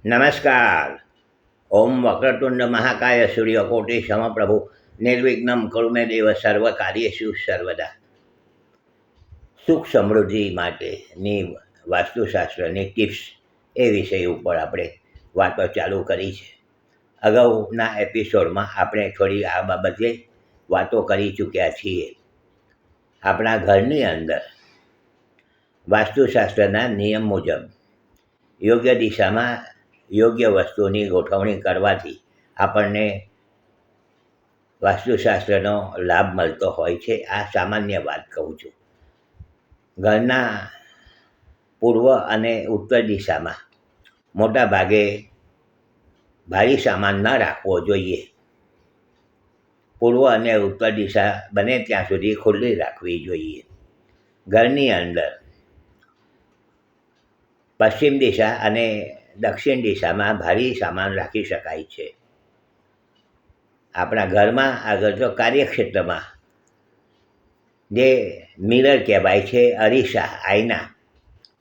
નમસ્કાર. ઓમ વક્રતુંડ મહાકાય સૂર્યકોટિ સમપ્રભુ નિર્વિઘ્નમ કુરુ મે દેવ સર્વ કાર્યેષુ સર્વદા. સુખ સમૃદ્ધિ માટેની વાસ્તુશાસ્ત્રની ટિપ્સ એ વિષય ઉપર આપણે વાતો ચાલુ કરી છે. અગાઉના એપિસોડમાં આપણે થોડી આ બાબતે વાતો કરી ચૂક્યા છીએ. આપણા ઘરની અંદર વાસ્તુશાસ્ત્રના નિયમ મુજબ યોગ્ય દિશામાં યોગ્ય વસ્તુની ગોઠવણી કરવાથી આપણને વાસ્તુશાસ્ત્રનો લાભ મળતો હોય છે. આ સામાન્ય વાત કહું છું. ઘરના પૂર્વ અને ઉત્તર દિશામાં મોટા ભાગે ભારી સામાન ન રાખવો જોઈએ. પૂર્વ અને ઉત્તર દિશા બને ત્યાં સુધી ખુલ્લી રાખવી જોઈએ. ઘરની અંદર પશ્ચિમ દિશા અને દક્ષિણ દિશામાં ભારી સામાન રાખી શકાય છે. આપણા ઘરમાં આગળ તો કાર્યક્ષેત્રમાં જે મિરર કહેવાય છે, અરીસા, આયના,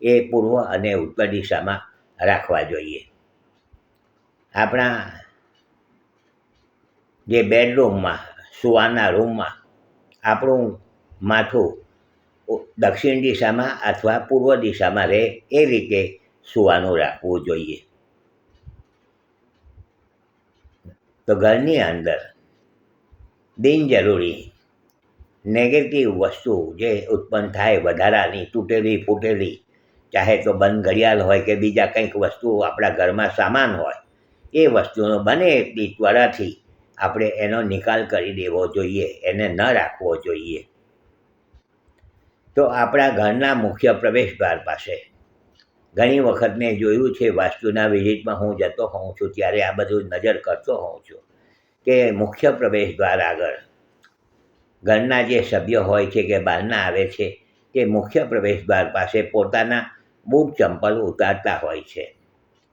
એ પૂર્વ અને ઉત્તર દિશામાં રાખવા જોઈએ. આપણા જે બેડરૂમમાં, સુવાના રૂમમાં આપણું માથું દક્ષિણ દિશામાં અથવા પૂર્વ દિશામાં રહે એ રીતે સુવાનું રાખવું જોઈએ. તો ઘરની અંદર બિનજરૂરી નેગેટિવ વસ્તુ જે ઉત્પન્ન થાય, વધારાની તૂટેલી ફૂટેલી, ચાહે તો બંધ ઘડિયાળ હોય કે બીજા કંઈક વસ્તુ આપણા ઘરમાં સામાન હોય, એ વસ્તુનો બને એટલી ત્વરાથી આપણે એનો નિકાલ કરી દેવો જોઈએ, એને ન રાખવો જોઈએ. તો આપણા ઘરના મુખ્ય પ્રવેશદ્વાર પાસે ઘણી વખત મેં જોયું છે, વાસ્તુના વિઝિટમાં હું જતો હોઉં છું ત્યારે આ બધું નજર કરતો હોઉં છું કે મુખ્ય પ્રવેશદ્વાર આગળ ઘરના જે સભ્યો હોય છે કે બહારના આવે છે તે મુખ્ય પ્રવેશદ્વાર પાસે પોતાના બૂટ ચંપલ ઉતારતા હોય છે.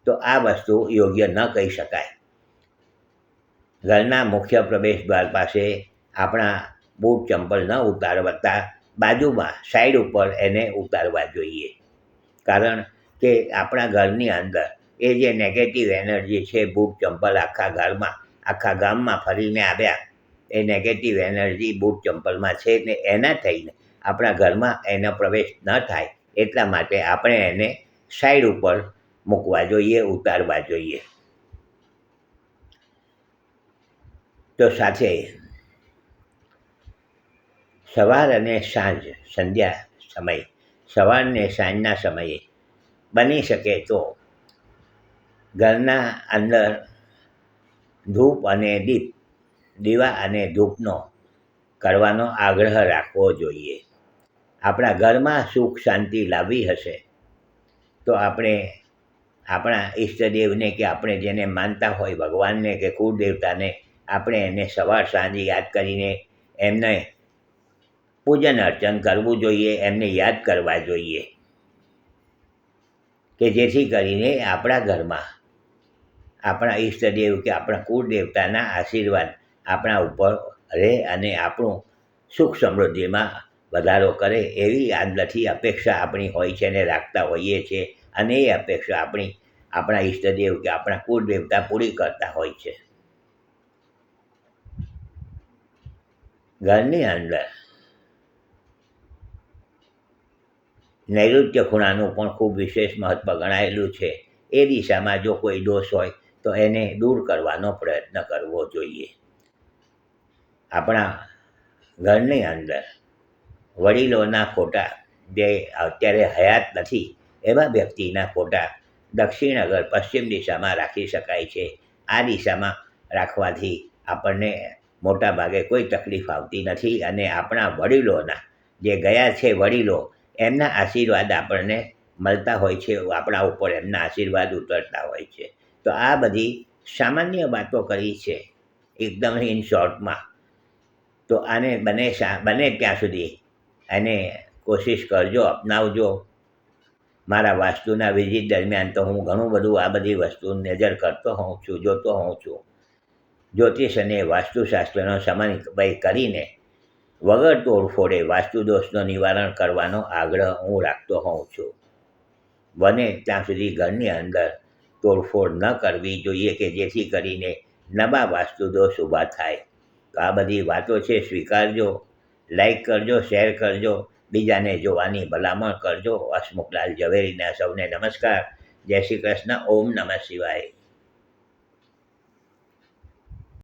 તો આ વસ્તુ યોગ્ય ન કહી શકાય. ઘરના મુખ્ય પ્રવેશદ્વાર પાસે આપણા બૂટ ચંપલ ન ઉતારતા બાજુમાં સાઈડ ઉપર એને ઉતારવા જોઈએ. કારણ કે આપણા ઘરની અંદર એ જે નેગેટિવ એનર્જી છે, બૂટ ચંપલ આખા ગામમાં ફરીને આવ્યા, એ નેગેટિવ એનર્જી બૂટ ચંપલમાં છે ને એના થઈને આપણા ઘરમાં એનો પ્રવેશ ન થાય એટલા માટે આપણે એને સાઈડ ઉપર મૂકવા જોઈએ, ઉતારવા જોઈએ. તો સાથે સવાર અને સંધ્યા સમય, સવાર ને સાંજના સમયે બની શકે તો ઘરના અંદર ધૂપ અને દીવા અને ધૂપનો કરવાનો આગ્રહ રાખવો જોઈએ. આપણા ઘરમાં સુખ શાંતિ લાવવી હશે તો આપણે આપણા ઈષ્ટદેવને કે આપણે જેને માનતા હોય, ભગવાનને કે કુળદેવતાને, આપણે એને સવાર સાંજ યાદ કરીને એમને પૂજન અર્ચન કરવું જોઈએ, એમને યાદ કરવા જોઈએ કે જેથી કરીને આપણા ઘરમાં આપણા ઈષ્ટદેવ કે આપણા કુળદેવતાના આશીર્વાદ આપણા ઉપર રહે અને આપણું સુખ સમૃદ્ધિમાં વધારો કરે. એવી અંદરથી અપેક્ષા આપણી હોય છે અને રાખતા હોઈએ છીએ, અને એ અપેક્ષા આપણા ઈષ્ટદેવ કે આપણા કુળદેવતા પૂરી કરતા હોય છે. ઘરની અંદર નૈઋત્ય ખૂણાનું પણ ખૂબ વિશેષ મહત્ત્વ ગણાયેલું છે. એ દિશામાં જો કોઈ દોષ હોય તો એને દૂર કરવાનો પ્રયત્ન કરવો જોઈએ. આપણા ઘરની અંદર વડીલોના ફોટા, જે અત્યારે હયાત નથી એવા વ્યક્તિના ફોટા દક્ષિણ આગળ પશ્ચિમ દિશામાં રાખી શકાય છે. આ દિશામાં રાખવાથી આપણને મોટા ભાગે કોઈ તકલીફ આવતી નથી અને આપણા વડીલોના જે ગયા છે વડીલો, એમના આશીર્વાદ આપણને મળતા હોય છે, આપણા ઉપર એમના આશીર્વાદ ઉતરતા હોય છે. તો આ બધી સામાન્ય વાતો કરી છે એકદમ ઇન શોર્ટમાં. તો આને બને ત્યાં સુધી એને કોશિશ કરજો, અપનાવજો. મારા વાસ્તુના વિઝિટ દરમિયાન તો હું ઘણું બધું આ બધી વસ્તુ નજર કરતો હોઉં છું, જોતો હોઉં છું. જ્યોતિષ અને વાસ્તુશાસ્ત્રનો સમન્વય કરીને વગર તોડફોડે વાસ્તુ દોષનું નિવારણ કરવાનો આગ્રહ હું રાખતો હોઉં છું. બને ત્યાં સુધી ઘરની અંદર તોડફોડ ન કરવી જોઈએ કે જેથી કરીને નવા વાસ્તુ દોષ ઊભા થાય. તો આ બધી વાતો છે સ્વીકારજો, લાઈક કરજો, શેર કરજો, બીજાને જોવાની ભલામણ કરજો. હસમુખલાલ ઝવેરીના સૌને નમસ્કાર. જય શ્રી કૃષ્ણ. ઓમ નમઃ શિવાય.